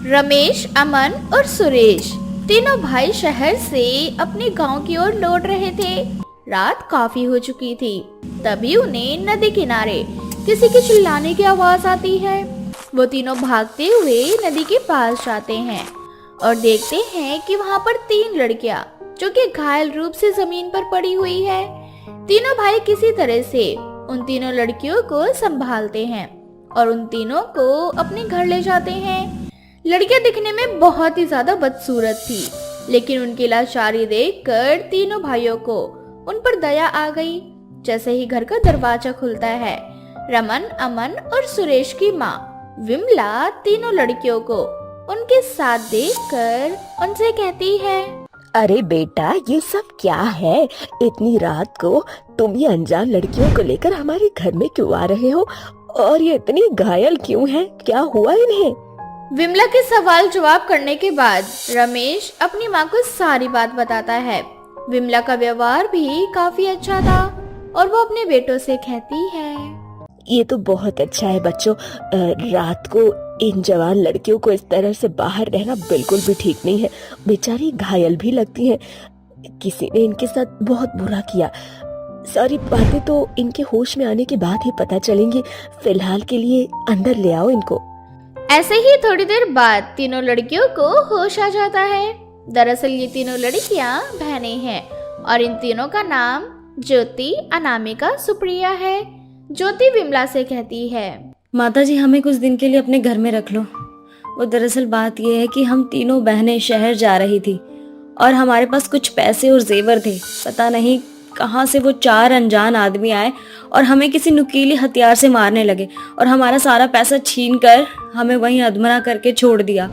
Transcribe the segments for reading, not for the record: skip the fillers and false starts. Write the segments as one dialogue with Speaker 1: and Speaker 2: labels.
Speaker 1: रमेश, अमन और सुरेश तीनों भाई शहर से अपने गांव की ओर लौट रहे थे। रात काफी हो चुकी थी। तभी उन्हें नदी किनारे किसी के चिल्लाने की आवाज आती है। वो तीनों भागते हुए नदी के पास जाते हैं और देखते हैं कि वहाँ पर 3 लड़कियां जो कि घायल रूप से जमीन पर पड़ी हुई है। तीनों भाई किसी तरह से उन तीनों लड़कियों को संभालते हैं और उन तीनों को अपने घर ले जाते हैं। लड़कियां दिखने में बहुत ही ज्यादा बदसूरत थी, लेकिन उनकी लाचारी देखकर तीनों भाइयों को उन पर दया आ गई। जैसे ही घर का दरवाजा खुलता है, रमन, अमन और सुरेश की माँ विमला तीनों लड़कियों को उनके साथ देखकर उनसे कहती है,
Speaker 2: अरे बेटा, ये सब क्या है? इतनी रात को तुम ये अनजान लड़कियों को लेकर हमारे घर में क्यों आ रहे हो? और ये इतनी घायल क्यों हैं? क्या हुआ इन्हें?
Speaker 1: विमला के सवाल जवाब करने के बाद रमेश अपनी माँ को सारी बात बताता है। विमला का व्यवहार भी काफी अच्छा था और वो अपने बेटों से कहती है,
Speaker 2: ये तो बहुत अच्छा है बच्चों। रात को इन जवान लड़कियों को इस तरह से बाहर रहना बिल्कुल भी ठीक नहीं है। बेचारी घायल भी लगती हैं। किसी ने इनके साथ बहुत बुरा किया। सारी बातें तो इनके होश में आने के बाद ही पता चलेंगी। फिलहाल के लिए अंदर ले आओ इनको।
Speaker 1: ऐसे ही थोड़ी देर बाद तीनों लड़कियों को होश आ जाता है। दरअसल ये तीनों लड़कियां बहनें हैं और इन तीनों का नाम ज्योति, अनामिका, सुप्रिया है। ज्योति विमला से कहती है,
Speaker 3: माताजी, हमें कुछ दिन के लिए अपने घर में रख लो। वो दरअसल बात यह है कि हम तीनों बहनें शहर जा रही थी और हमारे पास कुछ पैसे और जेवर थे। पता नहीं कहाँ से वो 4 अनजान आदमी आए और हमें किसी नुकीले हथियार से मारने लगे और हमारा सारा पैसा छीन कर हमें वहीं अधमरा करके छोड़ दिया।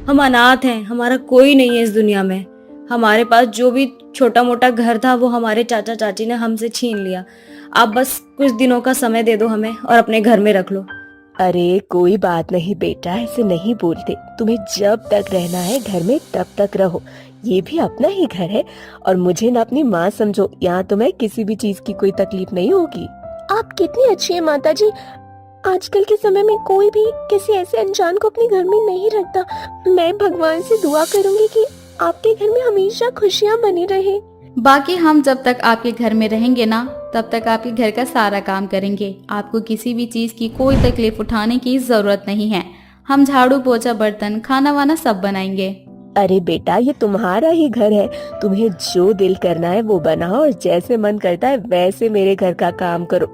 Speaker 3: हम अनाथ हैं, हमारा कोई नहीं है इस दुनिया में। हमारे पास जो भी छोटा मोटा घर था वो हमारे चाचा चाची ने हमसे छीन लिया। आप बस कुछ दिनों का समय दे दो हमें और अपने घर में रख लो।
Speaker 2: अरे कोई बात नहीं बेटा, ऐसे नहीं बोलते। तुम्हें जब तक रहना है घर में तब तक रहो। ये भी अपना ही घर है और मुझे ना अपनी माँ समझो। यहाँ तुम्हें किसी भी चीज की कोई तकलीफ नहीं होगी। आप कितनी अच्छी है माताजी। आजकल के समय में कोई भी किसी ऐसे अनजान को अपने घर में नहीं रखता। मैं भगवान से दुआ करूंगी कि आपके घर में हमेशा खुशियाँ बनी रहे।
Speaker 4: बाकी हम जब तक आपके घर में रहेंगे ना, तब तक आपके घर का सारा काम करेंगे। आपको किसी भी चीज की कोई तकलीफ उठाने की जरूरत नहीं है। हम झाड़ू, पोछा, बर्तन, खाना वाना सब बनाएंगे।
Speaker 2: अरे बेटा, ये तुम्हारा ही घर है। तुम्हें जो दिल करना है वो बनाओ और जैसे मन करता है वैसे मेरे घर का काम करो।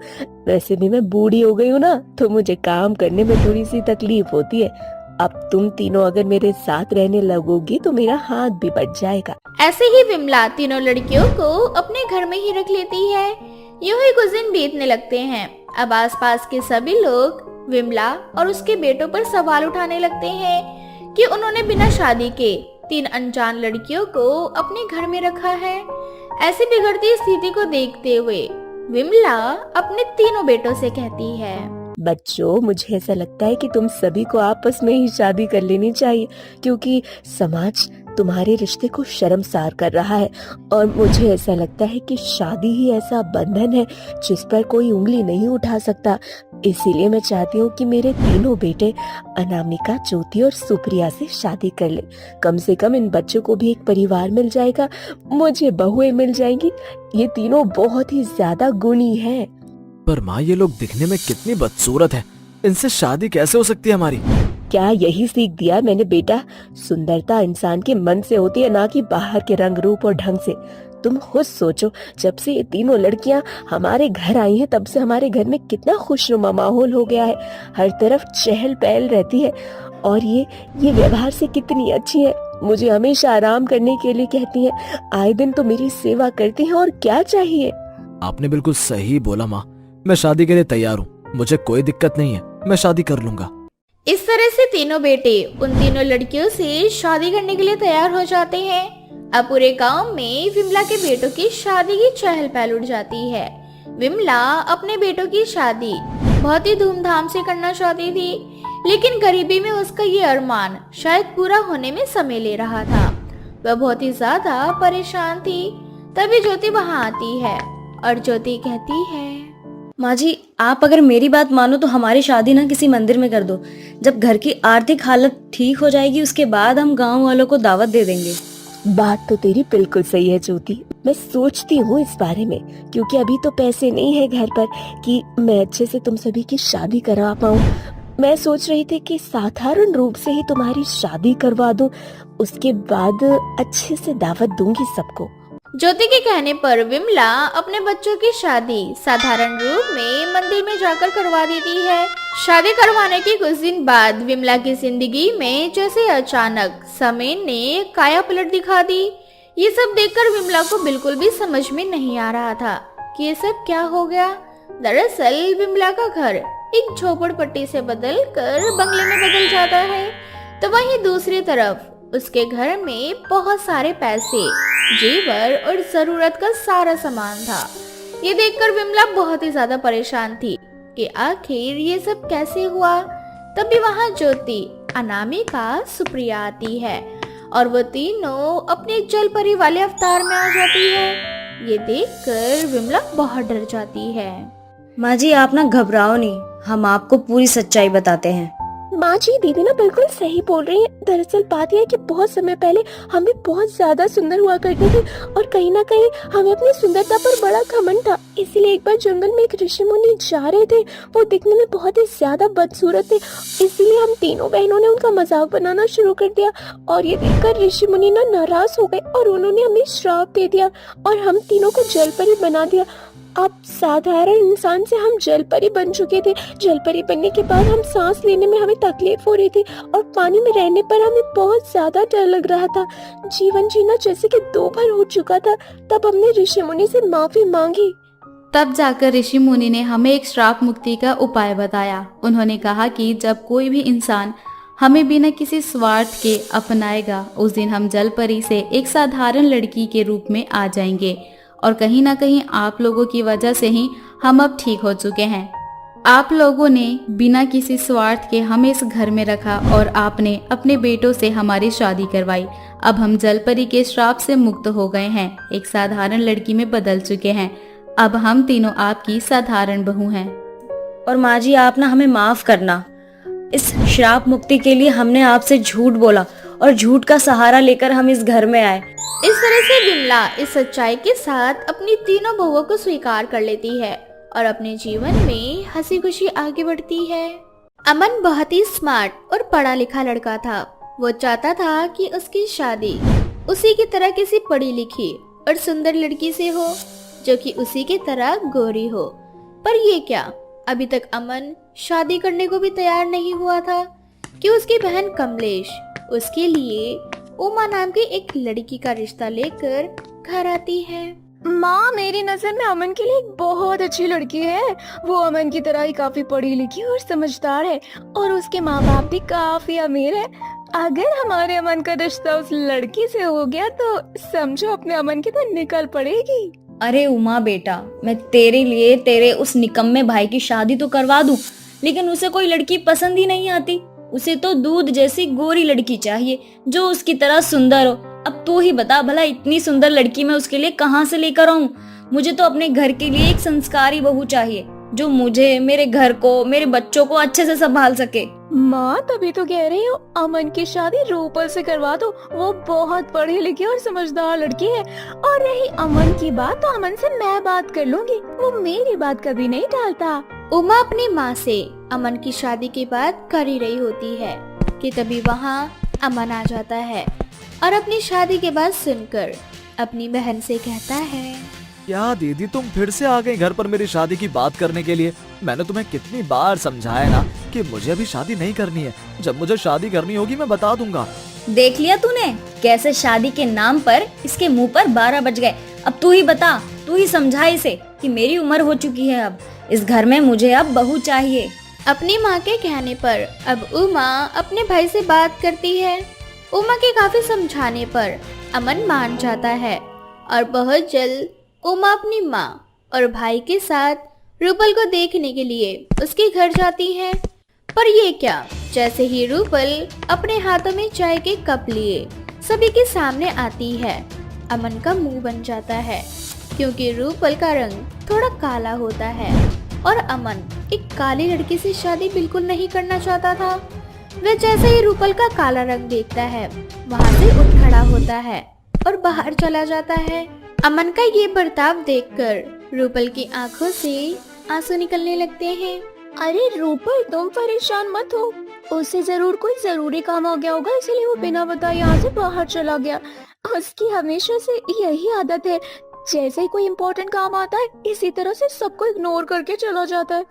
Speaker 2: वैसे भी मैं बूढ़ी हो गई हूँ ना, तो मुझे काम करने में थोड़ी सी तकलीफ होती है। अब तुम तीनों अगर मेरे साथ रहने लगोगी तो मेरा हाथ भी बढ़ जाएगा।
Speaker 1: ऐसे ही विमला तीनों लड़कियों को अपने घर में ही रख लेती है। यूं ही कुछ दिन बीतने लगते हैं। अब आसपास के सभी लोग विमला और उसके बेटों पर सवाल उठाने लगते हैं कि उन्होंने बिना शादी के 3 अनजान लड़कियों को अपने घर में रखा है। ऐसी बिगड़ती स्थिति को देखते हुए विमला अपने तीनों बेटों से कहती है,
Speaker 2: बच्चों, मुझे ऐसा लगता है कि तुम सभी को आपस में ही शादी कर लेनी चाहिए, क्योंकि समाज तुम्हारे रिश्ते को शर्मसार कर रहा है। और मुझे ऐसा लगता है कि शादी ही ऐसा बंधन है जिस पर कोई उंगली नहीं उठा सकता। इसीलिए मैं चाहती हूँ कि मेरे तीनों बेटे अनामिका, ज्योति और सुप्रिया से शादी कर ले। कम से कम इन बच्चों को भी एक परिवार मिल जाएगा, मुझे बहुएं मिल जाएंगी। ये तीनों बहुत ही ज्यादा गुणी हैं।
Speaker 5: पर माँ, ये लोग दिखने में कितनी बदसूरत है। इनसे शादी कैसे हो सकती है हमारी?
Speaker 2: क्या यही सीख दिया मैंने बेटा? सुंदरता इंसान के मन से होती है, ना कि बाहर के रंग रूप और ढंग से। तुम खुद सोचो, जब से ये तीनों लड़कियां हमारे घर आई हैं तब से हमारे घर में कितना खुशनुमा माहौल हो गया है। हर तरफ चहल पहल रहती है और ये व्यवहार से कितनी अच्छी है। मुझे हमेशा आराम करने के लिए कहती हैं। आए दिन तो मेरी सेवा करती हैं, और क्या चाहिए।
Speaker 5: आपने बिल्कुल सही बोला माँ। मैं शादी के लिए तैयार हूँ। मुझे कोई दिक्कत नहीं है, मैं शादी कर लूंगा।
Speaker 1: इस तरह से तीनों बेटे उन तीनों लड़कियों से शादी करने के लिए तैयार हो जाते हैं। अब पूरे गांव में विमला के बेटों की शादी की चहल पहल उठ जाती है। विमला अपने बेटों की शादी बहुत ही धूमधाम से करना चाहती थी, लेकिन गरीबी में उसका ये अरमान शायद पूरा होने में समय ले रहा था। वह बहुत ही ज्यादा परेशान थी। तभी ज्योति वहां आती है और ज्योति कहती है,
Speaker 3: माँ जी, आप अगर मेरी बात मानो तो हमारी शादी ना किसी मंदिर में कर दो। जब घर की आर्थिक हालत ठीक हो जाएगी उसके बाद हम गांव वालों को दावत दे देंगे।
Speaker 2: बात तो तेरी बिल्कुल सही है ज्योति। मैं सोचती हूँ इस बारे में, क्योंकि अभी तो पैसे नहीं है घर पर कि मैं अच्छे से तुम सभी की शादी करा पाऊँ। मैं सोच रही थी कि साधारण रूप से ही तुम्हारी शादी करवा दूं, उसके बाद अच्छे से दावत दूंगी सबको।
Speaker 1: ज्योति के कहने पर विमला अपने बच्चों की शादी साधारण रूप में मंदिर में जाकर करवा देती है। शादी करवाने के कुछ दिन बाद विमला की जिंदगी में जैसे अचानक समय ने काया पलट दिखा दी। ये सब देखकर विमला को बिल्कुल भी समझ में नहीं आ रहा था कि ये सब क्या हो गया। दरअसल विमला का घर एक झोपड़पट्टी से बदलकर बंगले में बदल जाता है, तो वहीं दूसरी तरफ उसके घर में बहुत सारे पैसे, जेवर और जरूरत का सारा सामान था। ये देखकर विमला बहुत ही ज्यादा परेशान थी कि आखिर ये सब कैसे हुआ। तभी वहाँ ज्योति, अनामिका, सुप्रिया आती है और वो तीनों अपने जल परी वाले अवतार में आ जाती है। ये देखकर विमला बहुत डर जाती है।
Speaker 3: माँ जी, आप ना घबराओ नहीं, हम आपको पूरी सच्चाई बताते हैं।
Speaker 2: माँ जी, दीदी ना बिल्कुल सही बोल रही है। दरअसल बात यह है कि बहुत समय पहले हम भी बहुत ज्यादा सुंदर हुआ करते थे और कहीं ना कहीं हमें अपनी सुंदरता पर बड़ा घमंड था। इसीलिए एक बार जंगल में एक ऋषि मुनि जा रहे थे, वो दिखने में बहुत ही ज्यादा बदसूरत थे। इसीलिए हम तीनों बहनों ने उनका मजाक बनाना शुरू कर दिया और ये देखकर ऋषि मुनि ना नाराज हो गए और उन्होंने हमें श्राप दे दिया और हम तीनों को जलपरी बना दिया। अब साधारण इंसान से हम जलपरी बन चुके थे। जलपरी बनने के बाद हम सांस लेने में हमें तकलीफ हो रही थी और पानी में रहने पर हमें बहुत ज्यादा डर लग रहा था। जीवन जीना जैसे कि दो बार हो चुका था। तब हमने ऋषि मुनि से माफी मांगी।
Speaker 4: तब जाकर ऋषि मुनि ने हमें एक श्राप मुक्ति का उपाय बताया। उन्होंने कहा कि जब कोई भी इंसान हमें बिना किसी स्वार्थ के अपनाएगा, उस दिन हम जलपरी से एक साधारण लड़की के रूप में आ जाएंगे और कहीं ना कहीं आप लोगों की वजह से ही हम अब ठीक हो चुके हैं। आप लोगों ने बिना किसी स्वार्थ के हमें इस घर में रखा और आपने अपने बेटों से हमारी शादी करवाई। अब हम जलपरी के श्राप से मुक्त हो गए हैं, एक साधारण लड़की में बदल चुके हैं। अब हम तीनों आपकी साधारण बहू हैं।
Speaker 3: और माँ जी, आप ना हमें माफ करना। इस श्राप मुक्ति के लिए हमने आपसे झूठ बोला और झूठ का सहारा लेकर हम इस घर में आए।
Speaker 1: इस तरह से विमला इस सच्चाई के साथ अपनी तीनों बहुओं को स्वीकार कर लेती है और अपने जीवन में हंसी खुशी आगे बढ़ती है। अमन बहुत ही स्मार्ट और पढ़ा लिखा लड़का था। वो चाहता था कि उसकी शादी उसी की तरह किसी पढ़ी लिखी और सुंदर लड़की से हो, जो कि उसी की तरह गोरी हो। पर ये क्या, अभी तक अमन शादी करने को भी तैयार नहीं हुआ था कि उसकी बहन कमलेश उसके लिए उमा नाम की एक लड़की का रिश्ता लेकर घर आती है।
Speaker 2: माँ, मेरी नजर में अमन के लिए एक बहुत अच्छी लड़की है। वो अमन की तरह ही काफी पढ़ी लिखी और समझदार है और उसके माँ बाप भी काफी अमीर है। अगर हमारे अमन का रिश्ता उस लड़की से हो गया तो समझो अपने अमन की तो निकल पड़ेगी।
Speaker 3: अरे उमा बेटा, मैं तेरे लिए तेरे उस निकम्मे भाई की शादी तो करवा दूं, लेकिन उसे कोई लड़की पसंद ही नहीं आती। उसे तो दूध जैसी गोरी लड़की चाहिए जो उसकी तरह सुंदर हो। अब तू ही बता भला, इतनी सुंदर लड़की मैं उसके लिए कहाँ से लेकर आऊं? मुझे तो अपने घर के लिए एक संस्कारी बहू चाहिए जो मुझे, मेरे घर को, मेरे बच्चों को अच्छे से संभाल सके।
Speaker 2: माँ, तभी तो कह रही हूँ अमन की शादी रूपल से करवा दो। वो बहुत पढ़ी लिखी और समझदार लड़की है। और रही अमन की बात, तो अमन से मैं बात कर लूंगी, वो मेरी बात कभी नहीं टालता।
Speaker 1: उमा अपनी माँ से अमन की शादी की बात कर ही रही होती है कि तभी वहाँ अमन आ जाता है और अपनी शादी के बाद सुनकर अपनी बहन से कहता है,
Speaker 5: क्या दीदी तुम फिर से आ गई घर पर मेरी शादी की बात करने के लिए? मैंने तुम्हें कितनी बार समझाया ना कि मुझे अभी शादी नहीं करनी है। जब मुझे शादी करनी होगी मैं बता दूंगा।
Speaker 3: देख लिया तूने कैसे शादी के नाम पर इसके मुंह पर 12 बज गए। अब तू ही बता, तू ही समझा इसे कि मेरी उम्र हो चुकी है, अब इस घर में मुझे अब बहू चाहिए।
Speaker 1: अपनी माँ के कहने पर अब उमा अपने भाई से बात करती है। उमा के काफी समझाने पर अमन मान जाता है और बहुत जल्द उमा अपनी माँ और भाई के साथ रूपल को देखने के लिए उसके घर जाती है। पर ये क्या, जैसे ही रूपल अपने हाथों में चाय के कप लिए सभी के सामने आती है, अमन का मुंह बन जाता है क्योंकि रूपल का रंग थोड़ा काला होता है और अमन एक काली लड़की से शादी बिल्कुल नहीं करना चाहता था। वह जैसे ही रूपल का काला रंग देखता है वहाँ से उठ खड़ा होता है और बाहर चला जाता है। अमन का ये बर्ताव देखकर रूपल की आंखों से आंसू निकलने लगते हैं।
Speaker 2: अरे रूपल, तुम परेशान मत हो, उसे जरूर कोई जरूरी काम हो गया होगा, इसलिए वो बिना बताए यहाँ से बाहर चला गया। उसकी हमेशा से यही आदत है, जैसे ही कोई इम्पोर्टेंट काम आता है इसी तरह से सबको इग्नोर करके चला जाता है।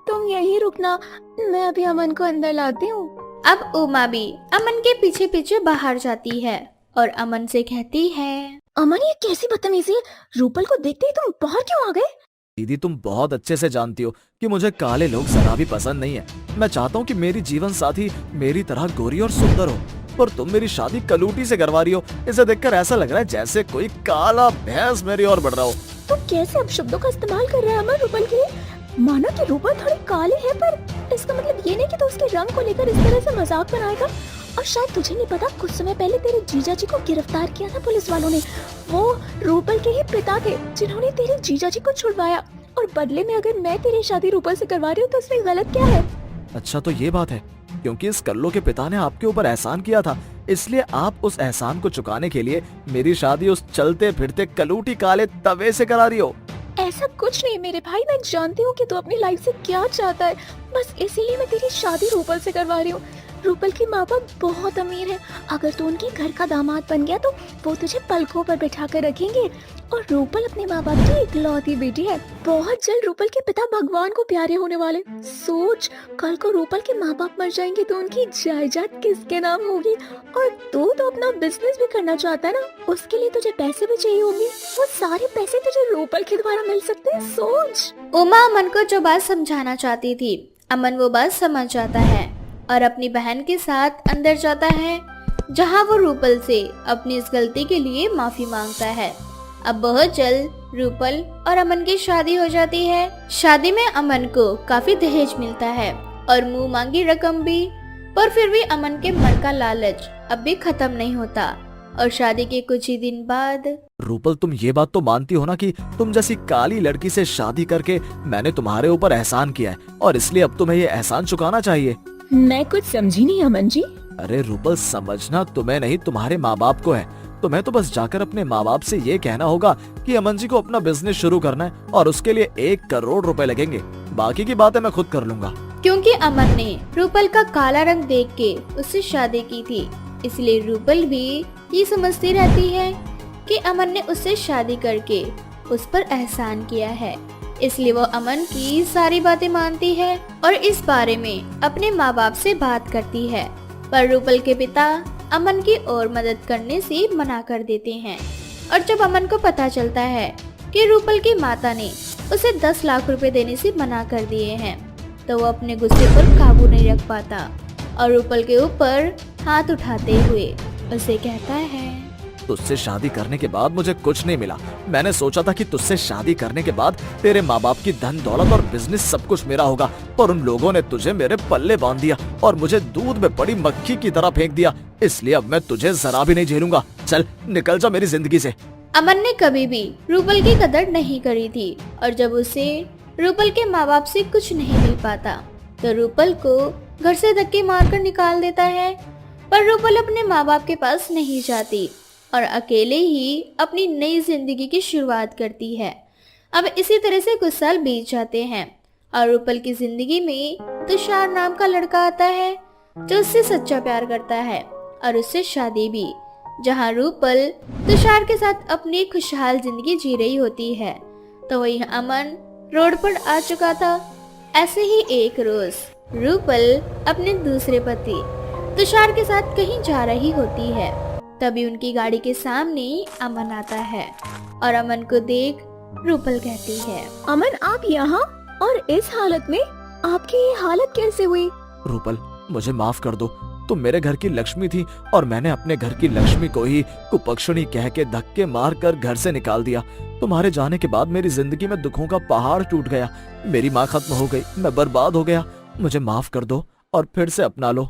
Speaker 2: तुम यहीं रुकना, मैं अभी अमन को अंदर लाती हूँ।
Speaker 1: अब उमा भी अमन के पीछे पीछे बाहर जाती है और अमन से कहती है,
Speaker 2: अमन, ये कैसी बदतमीजी है, रूपल को देखते ही तुम बाहर क्यों आ गए?
Speaker 5: दीदी तुम बहुत अच्छे से जानती हो कि मुझे काले लोग जरा भी पसंद नहीं है। मैं चाहता हूँ कि मेरी जीवन साथी मेरी तरह गोरी और सुंदर हो, पर तुम मेरी शादी कलूटी से करवा रही हो। इसे देखकर ऐसा लग रहा है जैसे कोई काला भैंस मेरी ओर बढ़ रहा हो।
Speaker 2: तुम कैसे अपशब्दों का इस्तेमाल कर रहे हैं अमन रूपल के लिए? माना कि रूपल थोड़ी काली है, पर इसका मतलब ये नहीं कि तो उसके रंग को लेकर इस तरह से मजाक बनाएगा। और शायद तुझे नहीं पता, कुछ समय पहले तेरे जीजा जी को गिरफ्तार किया था पुलिस वालों ने। वो रूपल के ही पिता थे जिन्होंने तेरे जीजा जी को छुड़वाया, और बदले में अगर मैं तेरी शादी रूपल से करवा रही हूँ तो इसमें गलत क्या है?
Speaker 5: अच्छा तो ये बात है, क्योंकि इस कल्लो के पिता ने आपके ऊपर एहसान किया था, इसलिए आप उस एहसान को चुकाने के लिए मेरी शादी उस चलते फिरते कलूटी काले तवे से करा रही हो।
Speaker 2: ऐसा कुछ नहीं मेरे भाई, मैं जानती हूँ कि तू अपनी लाइफ से क्या चाहता है, बस इसीलिए मैं तेरी शादी रूपल से करवा रही हूँ। रूपल के माँ बाप बहुत अमीर हैं, अगर तू उनके घर का दामाद बन गया तो वो तुझे पलकों पर बैठा कर रखेंगे। और रूपल अपने माँ बाप की इकलौती बेटी है, बहुत जल्द रूपल के पिता भगवान को प्यारे होने वाले। सोच, कल को रूपल के माँ बाप मर जाएंगे तो उनकी जायदाद किसके नाम होगी? और तू तो अपना बिजनेस भी करना चाहता है ना, उसके लिए तुझे पैसे भी चाहिए होंगे, वो सारे पैसे तुझे रूपल के द्वारा मिल सकते हैं। सोच।
Speaker 1: उमा अमन को जो बात समझाना चाहती थी, अमन वो बात समझ जाता है और अपनी बहन के साथ अंदर जाता है, जहां वो रूपल से अपनी इस गलती के लिए माफी मांगता है। अब बहुत जल्द रूपल और अमन की शादी हो जाती है। शादी में अमन को काफी दहेज मिलता है और मुंह मांगी रकम भी, पर फिर भी अमन के मन का लालच अब भी खत्म नहीं होता और शादी के कुछ ही दिन बाद।
Speaker 5: रूपल, तुम ये बात तो मानती हो ना कि तुम जैसी काली लड़की से शादी करके मैंने तुम्हारे ऊपर एहसान किया है और इसलिए अब तुम्हें ये एहसान चुकाना चाहिए।
Speaker 2: मैं कुछ समझी नहीं अमन जी।
Speaker 5: अरे रूपल, समझना तुम्हें नहीं तुम्हारे माँ बाप को है। तुम्हें तो बस जाकर अपने माँ बाप से ये कहना होगा कि अमन जी को अपना बिजनेस शुरू करना है और उसके लिए 1 करोड़ रुपए लगेंगे, बाकी की बातें मैं खुद कर लूंगा।
Speaker 1: क्योंकि अमन ने रूपल का काला रंग देख के उससे शादी की थी, इसलिए रूपल भी ये समझती रहती है कि अमन ने उससे शादी करके उस पर एहसान किया है, इसलिए वो अमन की सारी बातें मानती है और इस बारे में अपने माँ बाप से बात करती है। पर रूपल के पिता अमन की और मदद करने से मना कर देते हैं और जब अमन को पता चलता है कि रूपल की माता ने उसे 10 लाख रुपए देने से मना कर दिए हैं, तो वो अपने गुस्से पर काबू नहीं रख पाता और रूपल के ऊपर हाथ उठाते हुए उसे कहता है,
Speaker 5: तुझसे शादी करने के बाद मुझे कुछ नहीं मिला। मैंने सोचा था कि तुझसे शादी करने के बाद तेरे माँ बाप की धन दौलत और बिजनेस सब कुछ मेरा होगा, पर उन लोगों ने तुझे मेरे पल्ले बांध दिया और मुझे दूध में पड़ी मक्खी की तरह फेंक दिया, इसलिए अब मैं तुझे जरा भी नहीं झेलूंगा। चल निकल जा मेरी जिंदगी से।
Speaker 1: अमन ने कभी भी रूपल की कदर नहीं करी थी और जब उसे रूपल के माँ बाप से कुछ नहीं मिल पाता तो रूपल को घर से धक्के मारकर निकाल देता है। पर रूपल अपने माँ बाप के पास नहीं जाती और अकेले ही अपनी नई जिंदगी की शुरुआत करती है। अब इसी तरह से कुछ साल बीत जाते हैं और रूपल की जिंदगी में तुषार नाम का लड़का आता है जो उससे सच्चा प्यार करता है और उससे शादी भी, जहां रूपल तुषार के साथ अपनी खुशहाल जिंदगी जी रही होती है तो वही अमन रोड पर आ चुका था। ऐसे ही एक रोज रूपल अपने दूसरे पति तुषार के साथ कहीं जा रही होती है, तभी उनकी गाड़ी के सामने अमन आता है और अमन को देख रूपल कहती है,
Speaker 2: अमन आप यहाँ और इस हालत में? आपकी ये हालत कैसे हुई?
Speaker 5: रूपल, मुझे माफ कर दो। तुम मेरे घर की लक्ष्मी थी और मैंने अपने घर की लक्ष्मी को ही कुपक्षणी कह के धक्के मार कर घर से निकाल दिया। तुम्हारे जाने के बाद मेरी जिंदगी में दुखों का पहाड़ टूट गया, मेरी माँ खत्म हो गई, मैं बर्बाद हो गया। मुझे माफ कर दो और फिर से अपना लो।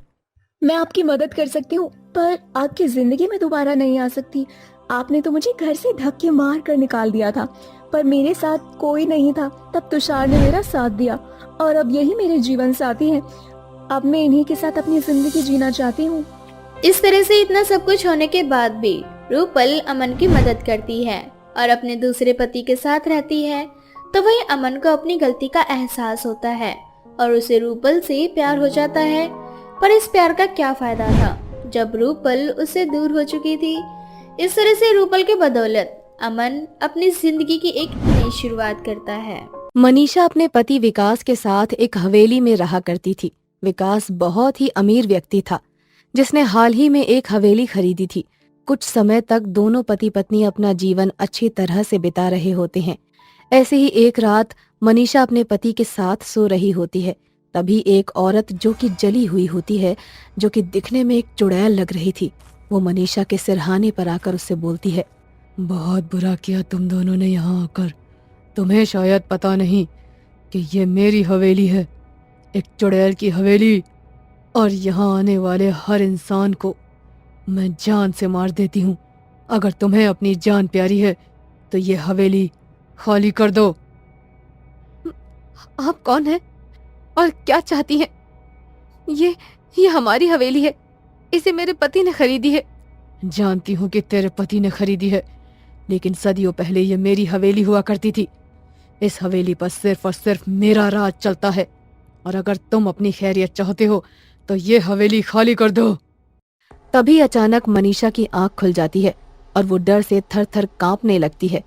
Speaker 2: मैं आपकी मदद कर सकती हूँ पर आपकी जिंदगी में दोबारा नहीं आ सकती। आपने तो मुझे घर से धक्के मार कर निकाल दिया था, पर मेरे साथ कोई नहीं था। तब तुषार ने मेरा साथ दिया और अब यही मेरे जीवन साथी हैं। अब मैं इन्हीं के साथ अपनी जिंदगी जीना चाहती हूँ।
Speaker 1: इस तरह से इतना सब कुछ होने के बाद भी रूपल अमन की मदद करती है और अपने दूसरे पति के साथ रहती है। तो वही अमन को अपनी गलती का एहसास होता है और उसे रूपल से प्यार हो जाता है। पर इस प्यार का क्या फायदा था जब रूपल उससे दूर हो चुकी थी। इस तरह से रूपल के बदौलत अमन अपनी जिंदगी की एक नई शुरुआत करता है।
Speaker 3: मनीषा अपने पति विकास के साथ एक हवेली में रहा करती थी। विकास बहुत ही अमीर व्यक्ति था जिसने हाल ही में एक हवेली खरीदी थी। कुछ समय तक दोनों पति पत्नी अपना जीवन अच्छी तरह से बिता रहे होते हैं। ऐसे ही एक रात मनीषा अपने पति के साथ सो रही होती है। तभी एक औरत जो कि जली हुई होती है, जो कि दिखने में एक चुड़ैल लग रही थी, वो मनीषा के सिरहाने पर आकर उससे बोलती है, बहुत बुरा किया तुम दोनों ने यहाँ आकर। तुम्हें शायद पता नहीं कि ये मेरी हवेली है, एक चुड़ैल की हवेली, और यहाँ आने वाले हर इंसान को मैं जान से मार देती हूँ। अगर तुम्हें अपनी जान प्यारी है तो ये हवेली खाली कर दो। आप कौन हैं और क्या चाहती हैं? ये हमारी हवेली है, इसे मेरे पति ने खरीदी है। जानती हूँ कि तेरे पति ने खरीदी है, लेकिन सदियों पहले ये मेरी हवेली हुआ करती थी। इस हवेली पर सिर्फ और सिर्फ मेरा राज चलता है, और अगर तुम अपनी खैरियत चाहते हो तो ये हवेली खाली कर दो। तभी अचानक मनीषा की आंख खुल जाती है और वो डर से थर थर कांपने लगती है।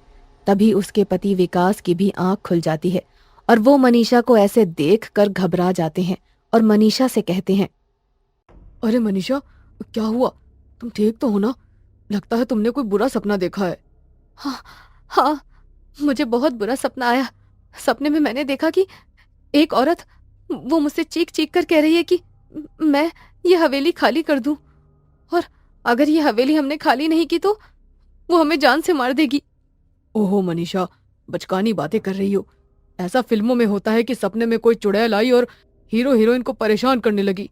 Speaker 3: तभी उसके पति विकास की भी आंख खुल जाती है और वो मनीषा को ऐसे देखकर घबरा जाते हैं और मनीषा से कहते हैं, अरे मनीषा, क्या हुआ? तुम ठीक तो हो ना? लगता है तुमने कोई बुरा सपना देखा है। हाँ, मुझे बहुत बुरा सपना आया। सपने में मैंने देखा कि एक औरत, वो मुझसे चीख चीख कर कह रही है कि मैं ये हवेली खाली कर दूं, और अगर ये हवेली हमने खाली नहीं की तो वो हमें जान से मार देगी। ओहो मनीषा, बचकानी बातें कर रही हो। ऐसा फिल्मों में होता है कि सपने में कोई चुड़ैल आई और हीरो हीरोइन को परेशान करने लगी।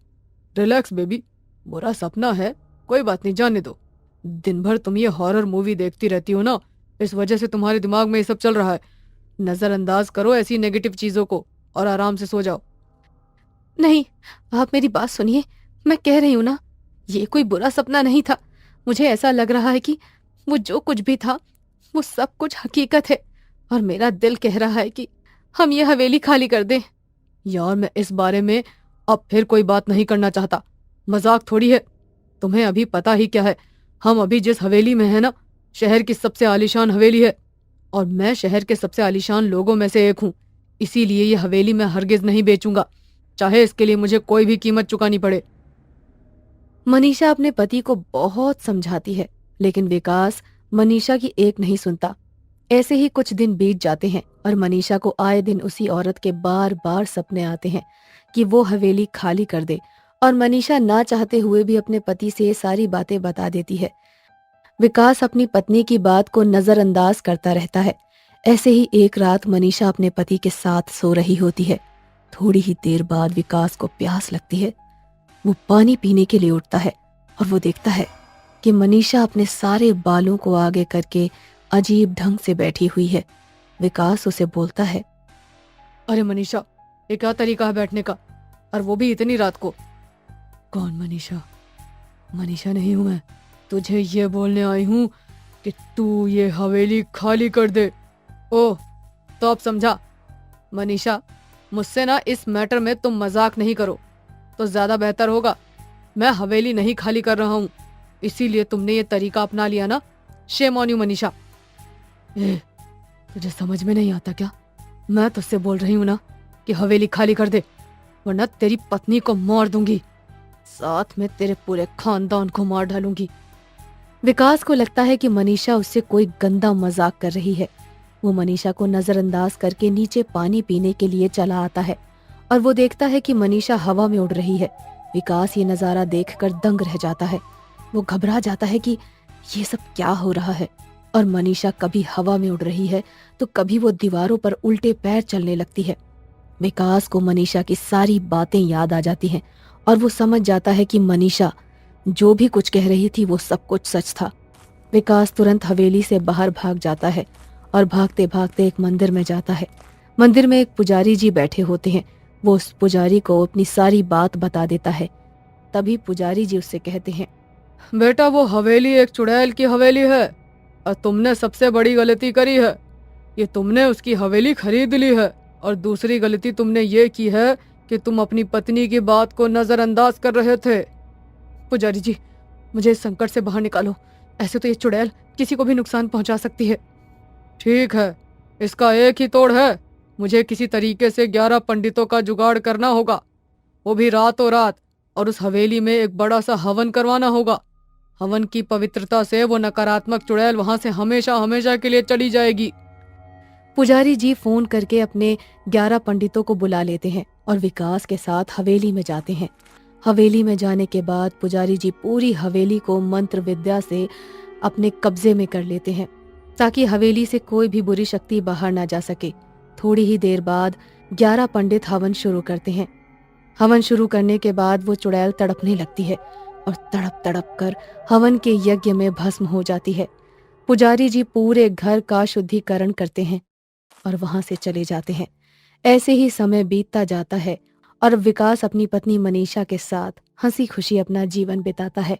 Speaker 3: रिलैक्स बेबी, बुरा सपना है, कोई बात नहीं, जाने दो। दिन भर तुम ये हॉरर मूवी देखती रहती हो ना, इस वजह से तुम्हारे दिमाग में ये सब चल रहा है। नजरअंदाज करो ऐसी नेगेटिव चीजों को और आराम से सो जाओ। नहीं, आप मेरी बात सुनिए, मैं कह रही हूं ना, ये कोई बुरा सपना नहीं था। मुझे ऐसा लग रहा है कि वो जो कुछ भी था वो सब कुछ हकीकत है, और मेरा दिल कह रहा है कि हम ये हवेली खाली कर दें। यार, मैं इस बारे में अब फिर कोई बात नहीं करना चाहता। मजाक थोड़ी है। तुम्हें अभी पता ही क्या है, हम अभी जिस हवेली में है ना, शहर की सबसे आलीशान हवेली है, और मैं शहर के सबसे आलीशान लोगों में से एक हूँ। इसीलिए ये हवेली मैं हरगिज नहीं बेचूंगा, चाहे इसके लिए मुझे कोई भी कीमत चुकानी पड़े। मनीषा अपने पति को बहुत समझाती है, लेकिन विकास मनीषा की एक नहीं सुनता। ऐसे ही कुछ दिन बीत जाते हैं और मनीषा को आए दिन उसी औरत के बार बार सपने आते हैं कि वो हवेली खाली कर दे, और मनीषा ना चाहते हुए भी अपने पति से ये सारी बातें बता देती है। विकास अपनी पत्नी की बात को नजरअंदाज करता रहता है। ऐसे ही एक रात मनीषा अपने पति के साथ सो रही होती है। थोड़ी ही देर बाद विकास को प्यास लगती है। वो पानी पीने के लिए उठता है और वो देखता है कि मनीषा अपने सारे बालों को आगे करके अजीब ढंग से बैठी हुई है। विकास उसे बोलता है, अरे मनीषा, ये क्या तरीका है बैठने का, और वो भी इतनी रात को? कौन मनीषा? मनीषा नहीं हूं मैं, तुझे ये बोलने आई हूं कि तू ये हवेली खाली कर दे। ओह, तो अब समझा। मनीषा, मुझसे ना इस मैटर में तुम मजाक नहीं करो तो ज्यादा बेहतर होगा। मैं हवेली नहीं खाली कर रहा हूँ, इसीलिए तुमने ये तरीका अपना लिया ना। Shame on you Manisha. तुझे समझ में नहीं आता क्या? मैं तुझसे बोल रही हूँ ना कि हवेली खाली कर दे, वरना तेरी पत्नी को मार दूंगी, साथ में तेरे पूरे खानदान को मार डालूंगी। विकास को लगता है कि मनीषा उससे कोई गंदा मजाक कर रही है। वो मनीषा को नजरअंदाज करके नीचे पानी पीने के लिए चला आता है और वो देखता है कि मनीषा हवा में उड़ रही है। विकास ये नजारा देखकर दंग रह जाता है। वो घबरा जाता है कि ये सब क्या हो रहा है, और मनीषा कभी हवा में उड़ रही है तो कभी वो दीवारों पर उल्टे पैर चलने लगती है। विकास को मनीषा की सारी बातें याद आ जाती हैं और वो समझ जाता है कि मनीषा जो भी कुछ कह रही थी वो सब कुछ सच था। विकास तुरंत हवेली से बाहर भाग जाता है
Speaker 2: और भागते भागते एक मंदिर में जाता है। मंदिर में एक पुजारी जी बैठे होते हैं। वो उस पुजारी को अपनी सारी बात बता देता है। तभी पुजारी जी उससे कहते हैं,
Speaker 6: बेटा वो हवेली एक चुड़ैल की हवेली है और तुमने सबसे बड़ी गलती करी है। ये तुमने उसकी हवेली खरीद ली है और दूसरी गलती तुमने ये की है कि तुम अपनी पत्नी की बात को नजरअंदाज कर रहे थे। पुजारी जी, मुझे इस संकट से बाहर निकालो। ऐसे तो ये चुड़ैल किसी को भी नुकसान पहुंचा सकती है। ठीक है, इसका एक ही तोड़ है। मुझे किसी तरीके से 11 पंडितों का जुगाड़ करना होगा, वो भी रातों रात, और उस हवेली में एक बड़ा सा हवन करवाना होगा। हवन की पवित्रता से वो नकारात्मक चुड़ैल वहां से हमेशा हमेशा के लिए चली जाएगी।
Speaker 2: पुजारी जी फोन करके अपने 11 पंडितों को बुला लेते हैं और विकास के साथ हवेली में जाते हैं। हवेली में जाने के बाद पुजारी जी पूरी हवेली को मंत्र विद्या से अपने कब्जे में कर लेते हैं ताकि हवेली से कोई भी बुरी शक्ति बाहर ना जा सके। थोड़ी ही देर बाद 11 पंडित हवन शुरू करते हैं। हवन शुरू करने के बाद वो चुड़ैल तड़पने लगती है और तड़प तड़प कर हवन के यज्ञ में भस्म हो जाती है। पुजारी जी पूरे घर का शुद्धिकरण करते हैं और वहां से चले जाते हैं। ऐसे ही समय बीतता जाता है और विकास अपनी पत्नी मनीषा के साथ हंसी खुशी अपना जीवन बिताता है।